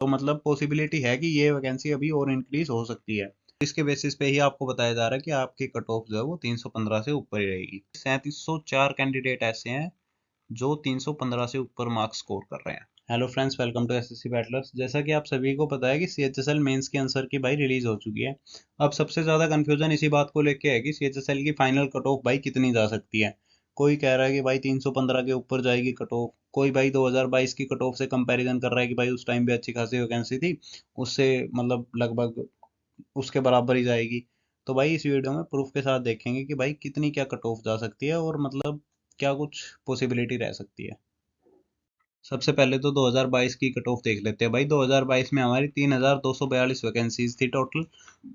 मतलब पॉसिबिलिटी है कि ये वैकेंसी अभी और इंक्रीज हो सकती है। इसके बेसिस पे ही आपको बताया जा रहा है कि आपकी कट ऑफ जो है वो 315 से ऊपर ही रहेगी। 3704 कैंडिडेट ऐसे हैं जो 315 से ऊपर मार्क्स स्कोर कर रहे हैं। Hello friends, welcome to SSC battlers. जैसा कि आप सभी को पता है कि सीएचएसएल मेंस के आंसर की भाई रिलीज हो चुकी है। अब सबसे ज्यादा कंफ्यूजन इसी बात को लेके है कि सीएचएसएल की फाइनल कट ऑफ भाई कितनी जा सकती है। कोई कह रहा है कि भाई 315 के ऊपर जाएगी कट ऑफ, कोई भाई 2022 की कट ऑफ से कंपैरिजन कर रहा है कि भाई उस टाइम भी अच्छी खासी वैकेंसी थी, उससे मतलब लगभग उसके बराबर ही जाएगी। तो भाई इस वीडियो में प्रूफ के साथ देखेंगे कि भाई कितनी क्या कट ऑफ जा सकती है और मतलब क्या कुछ पॉसिबिलिटी रह सकती है। सबसे पहले तो 2022 की कट ऑफ देख लेते हैं। भाई 2022 में हमारी 3242 वैकेंसीज थी टोटल।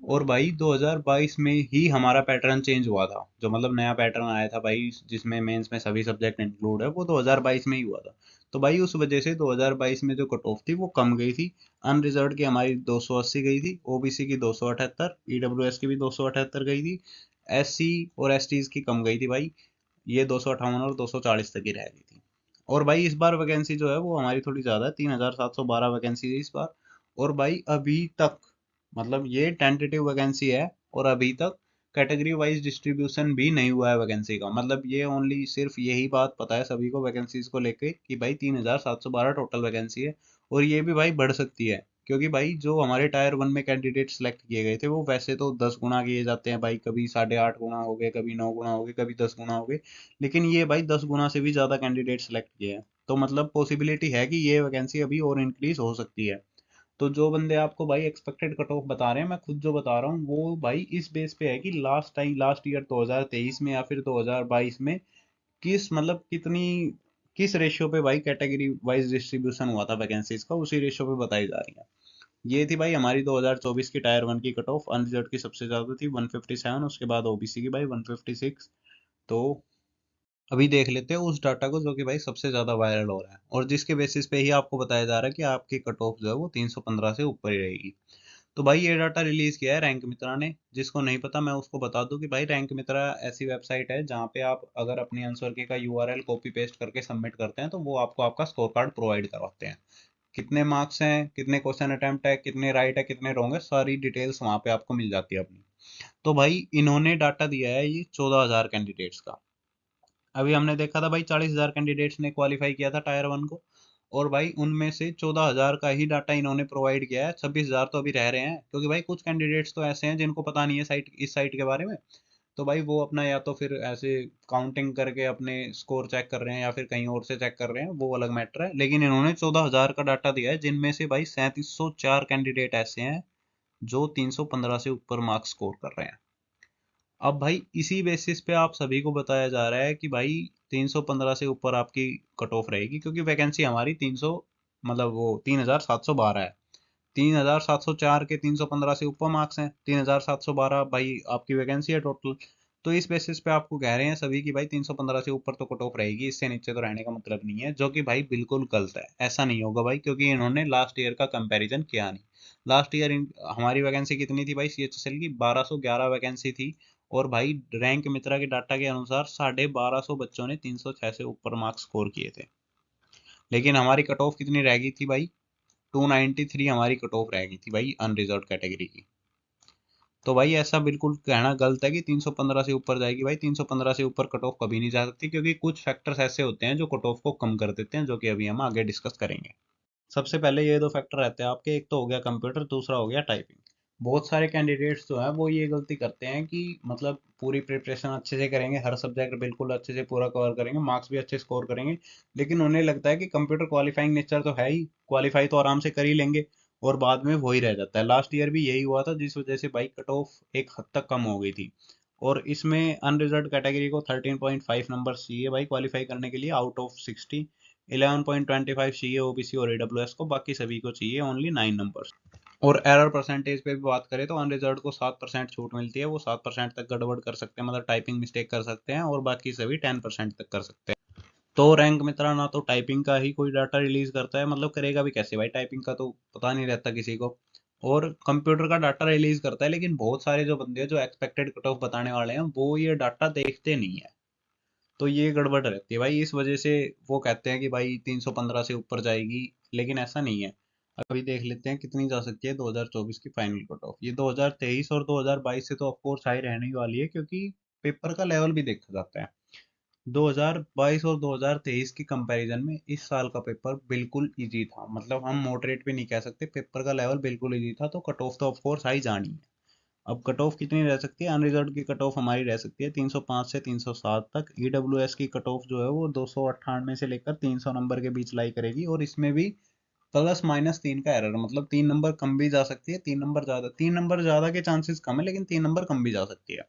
और भाई 2022 में ही हमारा पैटर्न चेंज हुआ था, जो मतलब नया पैटर्न आया था भाई जिसमें मेंस में सभी सब्जेक्ट इंक्लूड है, वो 2022 में ही हुआ था। तो भाई उस वजह से 2022 में जो कट ऑफ थी वो कम गई थी। अनरिजर्व की हमारी 280 गई थी, ओबीसी की 278, ईडब्ल्यूएस की भी 278 गई थी, एससी और एसटीज की कम गई थी भाई, ये 258 और 240 तक ही रह गई थी। और भाई इस बार वैकेंसी जो है वो हमारी थोड़ी ज़्यादा है, 3712 वैकेंसी है इस बार। और भाई अभी तक मतलब ये टेंटेटिव वैकेंसी है, और अभी तक कैटेगरी वाइज डिस्ट्रीब्यूशन भी नहीं हुआ है वैकेंसी का। मतलब ये ओनली सिर्फ यही बात पता है सभी को वैकेंसीज को लेके कि भाई 3712 टोटल वैकेंसी है। और ये भी भाई बढ़ सकती है, क्योंकि भाई जो हमारे टायर वन में कैंडिडेट सेलेक्ट किए गए थे वो वैसे तो 10 गुना किए जाते हैं भाई, कभी 8.5 गुना हो गए, कभी 9 गुना हो गए, कभी 10 गुना हो गए। लेकिन ये भाई 10 गुना से भी ज़्यादा कैंडिडेट सेलेक्ट किए हैं। तो मतलब पॉसिबिलिटी है कि ये वैकेंसी अभी और इंक्रीज हो सकती है। तो जो बंदे आपको भाई एक्सपेक्टेड कट ऑफ बता रहे हैं, मैं खुद जो बता रहा हूँ वो भाई इस बेस पे है कि लास्ट ईयर 2023 में या फिर 2022 में किस मतलब कितनी किस रेशियो पे भाई कैटेगरी वाइज डिस्ट्रीब्यूशन हुआ था वैकेंसीज का, उसी रेशियो पे बताई जा रही है। ये थी भाई हमारी 2024 की टायर वन की कट ऑफ। अनरिजर्व की सबसे ज्यादा थी 157, उसके बाद ओबीसी की भाई 156। तो अभी देख लेते हैं उस डाटा को जो कि भाई सबसे ज्यादा वायरल हो रहा है और जिसके बेसिस पे ही आपको बताया जा रहा है कि आपकी कट ऑफ जो है वो 315 से ऊपर ही रहेगी। तो भाई ये डाटा रिलीज किया है रैंक मित्रा ने। जिसको नहीं पता मैं उसको बता दूं कि भाई रैंक मित्रा ऐसी वेबसाइट है जहाँ पे आप अगर अपनी आंसर की का यूआरएल कॉपी पेस्ट करके सबमिट करते हैं तो वो आपको आपका स्कोर कार्ड प्रोवाइड करवाते हैं। कितने मार्क्स हैं, कितने क्वेश्चन अटेम्प्ट है, कितने राइट है, कितने रॉन्ग है, सारी डिटेल्स वहाँ पे आपको मिल जाती है अपनी। तो भाई इन्होंने डाटा दिया है ये 14,000 कैंडिडेट्स का। अभी हमने देखा था भाई 40,000 कैंडिडेट्स ने क्वालिफाई किया था टायर वन को। और भाई उनमें से 14,000 का ही डाटा इन्होंने प्रोवाइड किया है, 26,000 तो अभी रह रहे हैं, क्योंकि भाई कुछ कैंडिडेट्स तो ऐसे हैं जिनको पता नहीं है साइट इस साइट के बारे में। तो भाई वो अपना या तो फिर ऐसे काउंटिंग करके अपने स्कोर चेक कर रहे हैं या फिर कहीं और से चेक कर रहे हैं, वो अलग मैटर है। लेकिन इन्होंने 14,000 का डाटा दिया है, जिनमें से भाई 3704 कैंडिडेट ऐसे हैं जो 315 से ऊपर मार्क्स स्कोर कर रहे हैं। अब भाई इसी बेसिस पे आप सभी को बताया जा रहा है कि भाई 315 से ऊपर आपकी कट ऑफ रहेगी, क्योंकि वैकेंसी हमारी 300 मतलब वो 3712 है। 3704 के 315 से ऊपर मार्क्स हैं, 3712 भाई आपकी वैकेंसी है टोटल। तो इस बेसिस पे आपको कह रहे हैं सभी कि भाई 315 से ऊपर तो कट ऑफ रहेगी, इससे नीचे तो रहने का मतलब नहीं है, जो कि भाई बिल्कुल गलत है। ऐसा नहीं होगा भाई, क्योंकि इन्होंने लास्ट ईयर का कंपैरिजन किया नहीं। लास्ट ईयर हमारी वैकेंसी कितनी थी भाई सीएचएसएल की, 1211 वैकेंसी थी। और भाई रैंक मित्रा के डाटा के अनुसार 1250 बच्चों ने 306 से ऊपर मार्क्स स्कोर किए थे। लेकिन हमारी कट ऑफ कितनी रह गई थी भाई, 293 हमारी कट ऑफ रह गई थी भाई अनरिजर्व कैटेगरी की। तो भाई ऐसा बिल्कुल कहना गलत है कि 315 से ऊपर जाएगी। भाई 315 से ऊपर कट ऑफ कभी नहीं जा सकती, क्योंकि कुछ फैक्टर्स ऐसे होते हैं जो कट ऑफ को कम कर देते हैं, जो कि अभी हम आगे डिस्कस करेंगे। सबसे पहले ये दो फैक्टर रहते हैं आपके, एक तो हो गया कंप्यूटर, दूसरा हो गया टाइपिंग। बहुत सारे कैंडिडेट्स जो है वो ये गलती करते हैं कि मतलब पूरी प्रिपरेशन अच्छे से करेंगे, हर सब्जेक्ट बिल्कुल अच्छे से पूरा कवर करेंगे, मार्क्स भी अच्छे स्कोर करेंगे, लेकिन उन्हें लगता है कि कंप्यूटर क्वालिफाइंग नेचर तो है ही, क्वालिफाई तो आराम से कर ही लेंगे, और बाद में वही रह जाता है। लास्ट ईयर भी यही हुआ था, जिस वजह से बाइक कट ऑफ एक हद तक कम हो गई थी। और इसमें अनरिजर्व कैटेगरी को 13.5 नंबर चाहिए भाई क्वालिफाई करने के लिए आउट ऑफ 60। 11.25 चाहिए ओबीसी और ईडब्ल्यूएस को, बाकी सभी को चाहिए ओनली 9 नंबर। और एरर परसेंटेज पे भी बात करें तो अनरिजर्व को 7% छूट मिलती है, वो 7% तक गड़बड़ कर सकते हैं, मतलब टाइपिंग मिस्टेक कर सकते हैं, और बाकी सभी 10% तक कर सकते हैं। तो रैंक मित्रा ना तो टाइपिंग का ही कोई डाटा रिलीज करता है, मतलब करेगा भी कैसे भाई, टाइपिंग का तो पता नहीं रहता किसी को। और कंप्यूटर का डाटा रिलीज करता है, लेकिन बहुत सारे जो बंदे हैं जो एक्सपेक्टेड कट ऑफ बताने वाले हैं वो ये डाटा देखते नहीं है। तो ये गड़बड़ रहती है भाई, इस वजह से वो कहते हैं कि भाई 315 से ऊपर जाएगी, लेकिन ऐसा नहीं है। अभी देख लेते हैं कितनी जा सकती है 2024 की फाइनल कट ऑफ। ये 2023 और 2022 से तो ऑफकोर्स हाई रहने ही वाली है, क्योंकि पेपर का लेवल भी देखा जाता है। 2022 और 2023 की कंपैरिजन में इस साल का पेपर बिल्कुल इजी था, मतलब हम मॉडरेट भी नहीं कह सकते, पेपर का लेवल बिल्कुल इजी था, तो कट ऑफ तो ऑफकोर्स हाई जानी है। अब कट ऑफ कितनी रह सकती है? अनरिजर्व की कट ऑफ हमारी रह सकती है 305 से 307 तक। ईडब्ल्यूएस की कट ऑफ जो है वो 298 से लेकर 300 नंबर के बीच लाई करेगी, और इसमें भी +- 3 का एरर, मतलब 3 नंबर कम भी जा सकती है, 3 नंबर ज्यादा, 3 नंबर ज्यादा के चांसेस कम है, लेकिन 3 नंबर कम भी जा सकती है।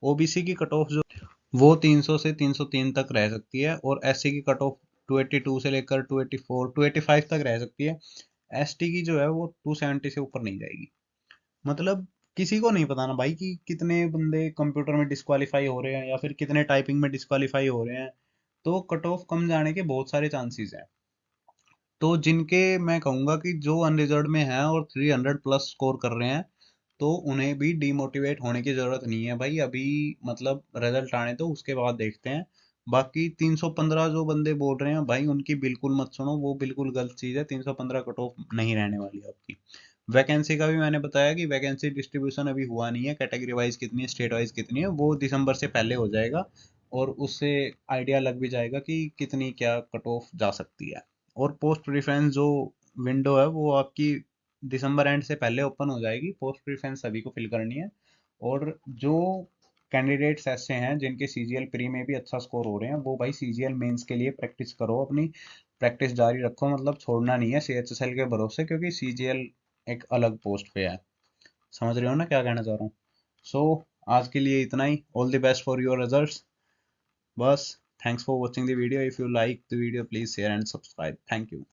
ओबीसी की कट ऑफ जो वो 300 से 303 तक रह सकती है, और एससी की कट ऑफ 282 से लेकर 284 285 तक रह सकती है। एसटी की जो है वो 270 से ऊपर नहीं जाएगी। मतलब किसी को नहीं पता ना भाई कि कितने बंदे कंप्यूटर में डिस्क्वालीफाई हो रहे हैं या फिर कितने टाइपिंग में डिस्क्वालीफाई हो रहे हैं, तो कट ऑफ कम जाने के बहुत सारे चांसेस हैं। तो जिनके, मैं कहूंगा कि जो अनरिजर्व में हैं और 300+ स्कोर कर रहे हैं, तो उन्हें भी डीमोटिवेट होने की जरूरत नहीं है भाई। अभी मतलब रिजल्ट आने तो उसके बाद देखते हैं। बाकी 315 जो बंदे बोल रहे हैं भाई, उनकी बिल्कुल मत सुनो, वो बिल्कुल गलत चीज है। 315 कट ऑफ नहीं रहने वाली आपकी। वैकेंसी का भी मैंने बताया कि वैकेंसी डिस्ट्रीब्यूशन अभी हुआ नहीं है, कैटेगरी वाइज कितनी है, स्टेट वाइज कितनी है, वो दिसंबर से पहले हो जाएगा, और उससे आइडिया लग भी जाएगा कि कितनी क्या कट ऑफ जा सकती है। और पोस्ट प्रेफरेंस जो विंडो है वो आपकी दिसंबर एंड से पहले ओपन हो जाएगी। पोस्ट प्रेफरेंस सभी को फिल करनी है, और जो कैंडिडेट्स ऐसे हैं जिनके सीजीएल प्री में भी अच्छा स्कोर हो रहे हैं, वो भाई सीजीएल मेंस के लिए प्रैक्टिस करो, अपनी प्रैक्टिस जारी रखो, मतलब छोड़ना नहीं है सीएचएसएल के भरोसे, क्योंकि सीजीएल एक अलग पोस्ट पे है। समझ रहे हो ना क्या कहना चाह रहा हूँ? सो आज के लिए इतना ही। All the best for your results. बस, thanks for watching the video. If you like the video please share and subscribe. Thank you.